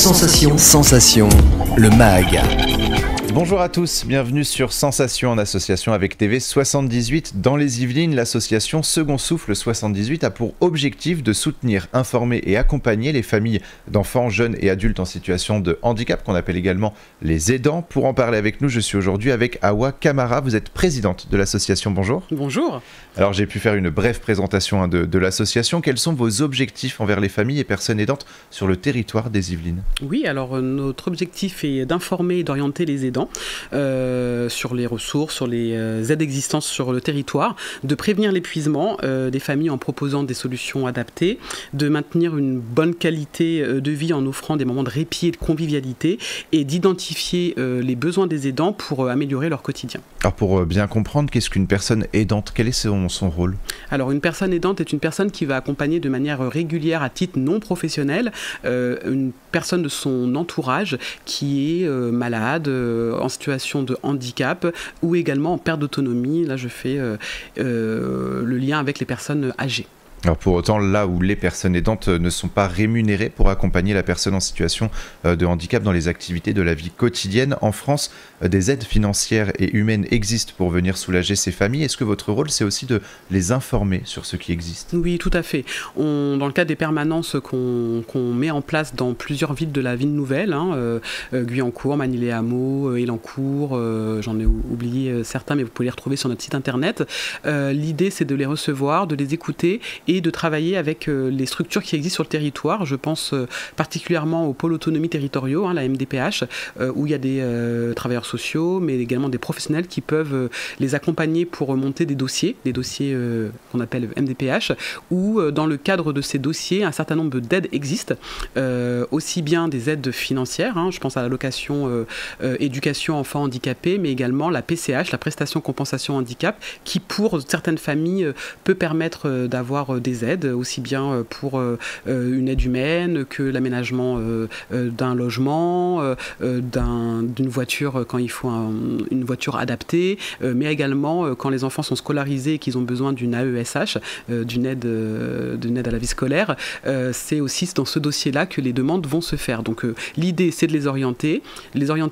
Sensation, le MAG. Bonjour à tous, bienvenue sur Sensation en association avec TV 78. Dans les Yvelines, l'association Second Souffle 78 a pour objectif de soutenir, informer et accompagner les familles d'enfants, jeunes et adultes en situation de handicap, qu'on appelle également les aidants. Pour en parler avec nous, je suis aujourd'hui avec Awa Kamara. Vous êtes présidente de l'association, bonjour. Bonjour. Alors j'ai pu faire une brève présentation de l'association. Quels sont vos objectifs envers les familles et personnes aidantes sur le territoire des Yvelines? Oui, alors notre objectif est d'informer et d'orienter les aidants sur les ressources, sur les aides existantes sur le territoire, de prévenir l'épuisement des familles en proposant des solutions adaptées, de maintenir une bonne qualité de vie en offrant des moments de répit et de convivialité et d'identifier les besoins des aidants pour améliorer leur quotidien. Alors pour bien comprendre, qu'est-ce qu'une personne aidante? Quel est son rôle? Alors une personne aidante est une personne qui va accompagner de manière régulière à titre non professionnel une personne de son entourage qui est malade, en situation de handicap ou également en perte d'autonomie. Là je fais le lien avec les personnes âgées. Alors pour autant, là où les personnes aidantes ne sont pas rémunérées pour accompagner la personne en situation de handicap dans les activités de la vie quotidienne, en France, des aides financières et humaines existent pour venir soulager ces familles. Est-ce que votre rôle, c'est aussi de les informer sur ce qui existe? Oui, tout à fait. Dans le cadre des permanences qu'on met en place dans plusieurs villes de la ville nouvelle, Guyancourt, Manille-les-Hameaux, Élancourt, j'en ai oublié certains, mais vous pouvez les retrouver sur notre site internet. L'idée, c'est de les recevoir, de les écouter et de travailler avec les structures qui existent sur le territoire. Je pense particulièrement aux pôles autonomie territoriaux, la MDPH, où il y a des travailleurs sociaux, mais également des professionnels qui peuvent les accompagner pour monter des dossiers qu'on appelle MDPH, où dans le cadre de ces dossiers, un certain nombre d'aides existent, aussi bien des aides financières, je pense à l'allocation éducation enfants handicapés, mais également la PCH, la prestation compensation handicap, qui pour certaines familles peut permettre d'avoir des aides, aussi bien pour une aide humaine que l'aménagement d'un logement, d'une voiture quand il faut une voiture adaptée, mais également quand les enfants sont scolarisés et qu'ils ont besoin d'une AESH, d'une aide à la vie scolaire. C'est aussi dans ce dossier-là que les demandes vont se faire. Donc l'idée, c'est de les orienter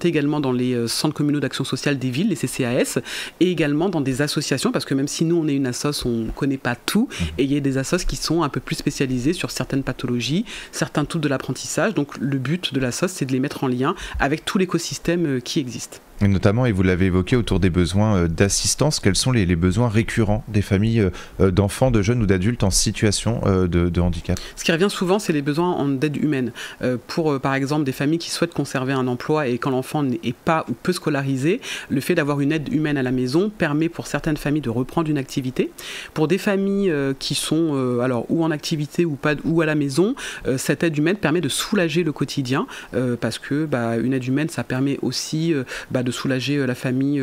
également dans les centres communaux d'action sociale des villes, les CCAS, et également dans des associations, parce que même si nous, on est une assoce, on ne connaît pas tout, et il y a des assos qui sont un peu plus spécialisées sur certaines pathologies, certains troubles de l'apprentissage. Donc le but de l'assos, c'est de les mettre en lien avec tout l'écosystème qui existe. Et notamment, et vous l'avez évoqué, autour des besoins d'assistance, quels sont les besoins récurrents des familles d'enfants, de jeunes ou d'adultes en situation de handicap? Ce qui revient souvent, c'est les besoins d'aide humaine. Pour, par exemple, des familles qui souhaitent conserver un emploi et quand l'enfant n'est pas ou peu scolarisé, le fait d'avoir une aide humaine à la maison permet pour certaines familles de reprendre une activité. Pour des familles qui sont alors ou en activité ou à la maison, cette aide humaine permet de soulager le quotidien parce que une aide humaine, ça permet aussi de soulager la famille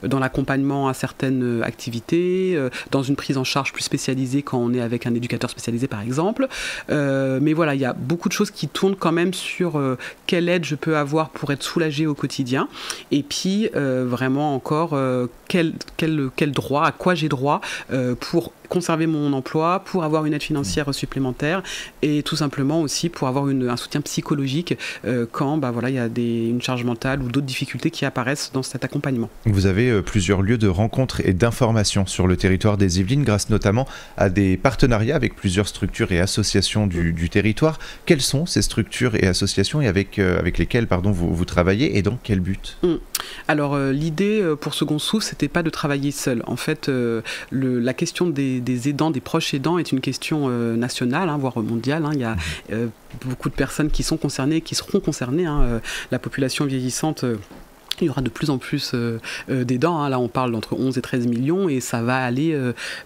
dans l'accompagnement à certaines activités, dans une prise en charge plus spécialisée quand on est avec un éducateur spécialisé par exemple. Mais voilà, il y a beaucoup de choses qui tournent quand même sur quelle aide je peux avoir pour être soulagé au quotidien. Et puis vraiment encore quel droit, à quoi j'ai droit pour conserver mon emploi, pour avoir une aide financière supplémentaire et tout simplement aussi pour avoir un soutien psychologique quand il y a une charge mentale ou d'autres difficultés qui apparaissent dans cet accompagnement. Vous avez plusieurs lieux de rencontres et d'information sur le territoire des Yvelines grâce notamment à des partenariats avec plusieurs structures et associations du territoire. Quelles sont ces structures et associations et avec lesquelles vous travaillez et dans quel but? Alors l'idée pour Second Souffle, c'était pas de travailler seul. En fait, la question des aidants, des proches aidants est une question nationale, voire mondiale. Il y a beaucoup de personnes qui sont concernées, qui seront concernées. La population vieillissante... Il y aura de plus en plus d'aidants. Là, on parle d'entre 11 et 13 millions et ça va aller,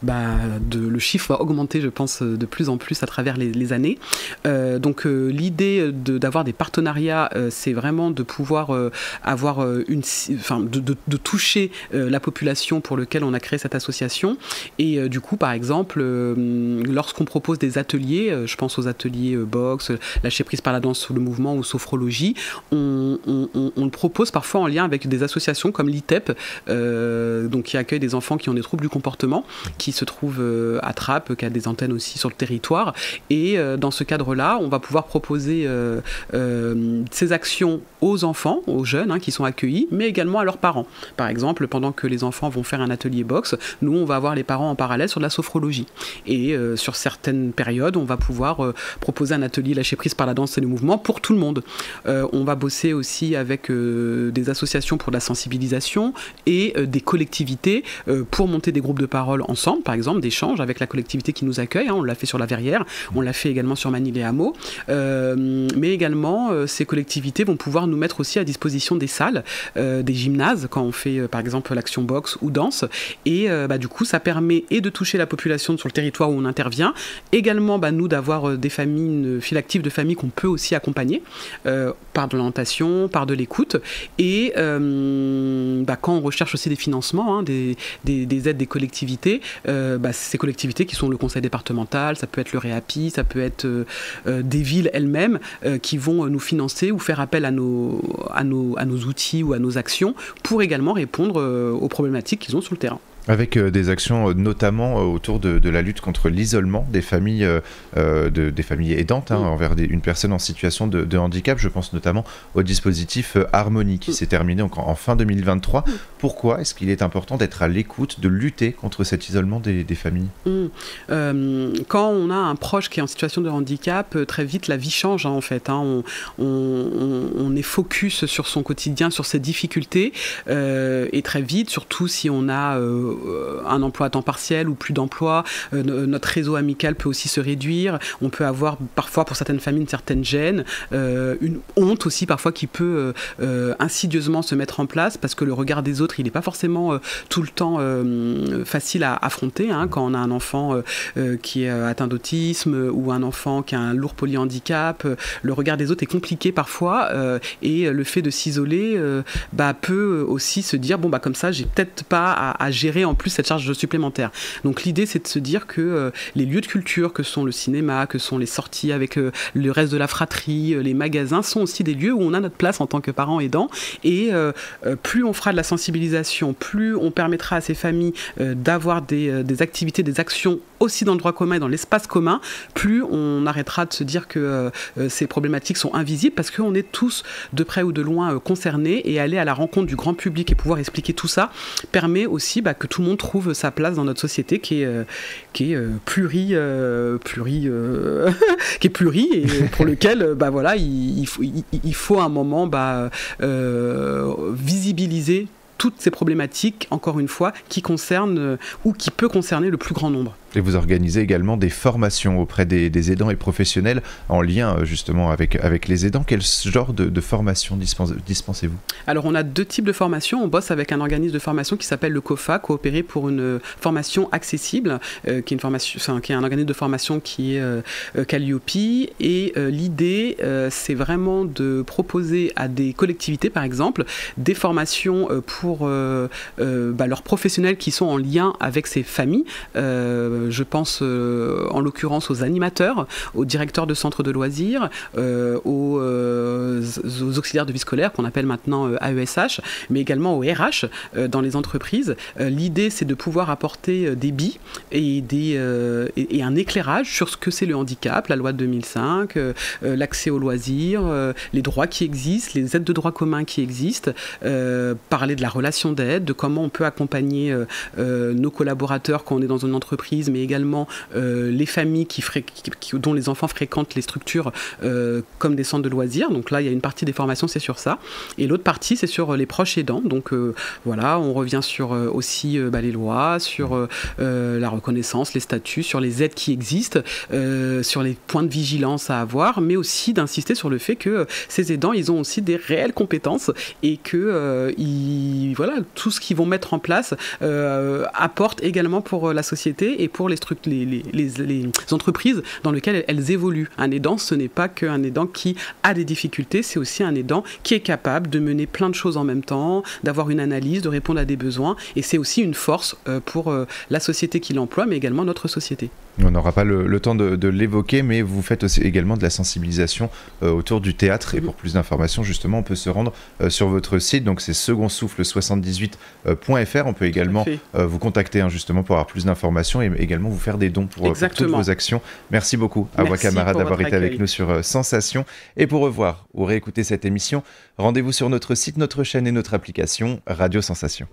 le chiffre va augmenter, je pense, de plus en plus à travers les années. Donc, l'idée d'avoir des partenariats, c'est vraiment de pouvoir avoir de toucher la population pour laquelle on a créé cette association. Et du coup, par exemple, lorsqu'on propose des ateliers, je pense aux ateliers boxe, lâcher prise par la danse sous le mouvement ou sophrologie, on le propose parfois en lien lien avec des associations comme l'ITEP, donc qui accueille des enfants qui ont des troubles du comportement, qui se trouvent à Trappes, qui a des antennes aussi sur le territoire. Et dans ce cadre-là, on va pouvoir proposer ces actions aux enfants, aux jeunes qui sont accueillis, mais également à leurs parents. Par exemple, pendant que les enfants vont faire un atelier boxe, nous, on va avoir les parents en parallèle sur de la sophrologie. Et sur certaines périodes, on va pouvoir proposer un atelier lâcher prise par la danse et le mouvement pour tout le monde. On va bosser aussi avec des associations pour la sensibilisation et des collectivités pour monter des groupes de parole ensemble, par exemple, d'échanges avec la collectivité qui nous accueille. On l'a fait sur la Verrière, on l'a fait également sur Manille-les-Hameaux. Mais également, ces collectivités vont pouvoir nous mettre aussi à disposition des salles, des gymnases, quand on fait, par exemple, l'action boxe ou danse. Et du coup, ça permet de toucher la population sur le territoire où on intervient. Également, nous, d'avoir des familles, une file active de familles qu'on peut aussi accompagner par de l'orientation, par de l'écoute. Et quand on recherche aussi des financements, des aides des collectivités, ces collectivités qui sont le conseil départemental, ça peut être le REAPI, ça peut être des villes elles-mêmes qui vont nous financer ou faire appel à nos outils ou à nos actions pour également répondre aux problématiques qu'ils ont sur le terrain. Avec des actions notamment autour de la lutte contre l'isolement des familles, des familles aidantes envers une personne en situation de handicap. Je pense notamment au dispositif Harmonie qui s'est terminé en fin 2023. Pourquoi est-ce qu'il est important d'être à l'écoute, de lutter contre cet isolement des familles ? Quand on a un proche qui est en situation de handicap, très vite la vie change en fait. On est focus sur son quotidien, sur ses difficultés et très vite, surtout si on a un emploi à temps partiel ou plus d'emploi, notre réseau amical peut aussi se réduire, on peut avoir parfois pour certaines familles une certaine gêne, une honte aussi parfois qui peut insidieusement se mettre en place parce que le regard des autres il n'est pas forcément tout le temps facile à affronter quand on a un enfant qui est atteint d'autisme ou un enfant qui a un lourd polyhandicap, le regard des autres est compliqué parfois et le fait de s'isoler peut aussi se dire comme ça j'ai peut-être pas à gérer en plus cette charge supplémentaire. Donc l'idée c'est de se dire que les lieux de culture que sont le cinéma, que sont les sorties avec le reste de la fratrie, les magasins sont aussi des lieux où on a notre place en tant que parents aidants et plus on fera de la sensibilisation, plus on permettra à ces familles d'avoir des activités, des actions aussi dans le droit commun et dans l'espace commun, plus on arrêtera de se dire que ces problématiques sont invisibles parce qu'on est tous de près ou de loin concernés et aller à la rencontre du grand public et pouvoir expliquer tout ça permet aussi que tout le monde trouve sa place dans notre société qui est plurie et pour lequel il faut un moment visibiliser toutes ces problématiques, encore une fois, qui concernent ou qui peut concerner le plus grand nombre. Et vous organisez également des formations auprès des aidants et professionnels en lien justement avec les aidants. Quel genre de formation dispensez-vous ? Alors on a deux types de formations. On bosse avec un organisme de formation qui s'appelle le COFA, Coopérer pour une formation accessible, qui est un organisme de formation qui est Calliope. Et l'idée, c'est vraiment de proposer à des collectivités, par exemple, des formations pour leurs professionnels qui sont en lien avec ces familles. Je pense en l'occurrence aux animateurs, aux directeurs de centres de loisirs, aux auxiliaires de vie scolaire qu'on appelle maintenant AESH, mais également aux RH dans les entreprises. L'idée, c'est de pouvoir apporter des billes et un éclairage sur ce que c'est le handicap, la loi de 2005, l'accès aux loisirs, les droits qui existent, les aides de droit commun qui existent, parler de la relation d'aide, de comment on peut accompagner nos collaborateurs quand on est dans une entreprise, mais également les familles dont les enfants fréquentent les structures comme des centres de loisirs. Donc là, il y a une partie des formations, c'est sur ça. Et l'autre partie, c'est sur les proches aidants. Donc on revient sur aussi les lois, sur la reconnaissance, les statuts, sur les aides qui existent, sur les points de vigilance à avoir, mais aussi d'insister sur le fait que ces aidants, ils ont aussi des réelles compétences et qu'ils tout ce qu'ils vont mettre en place apporte également pour la société et pour les entreprises dans lesquelles elles évoluent. Un aidant, ce n'est pas qu'un aidant qui a des difficultés, c'est aussi un aidant qui est capable de mener plein de choses en même temps, d'avoir une analyse, de répondre à des besoins, et c'est aussi une force pour la société qui l'emploie, mais également notre société. On n'aura pas le temps de l'évoquer, mais vous faites aussi également de la sensibilisation autour du théâtre, et pour plus d'informations, justement, on peut se rendre sur votre site, donc c'est secondsouffle78.fr. On peut également vous contacter justement pour avoir plus d'informations et également vous faire des dons pour toutes vos actions. Merci beaucoup à vos camarades d'avoir été avec nous sur Sensation. Et pour revoir ou réécouter cette émission, rendez-vous sur notre site, notre chaîne et notre application Radio Sensation.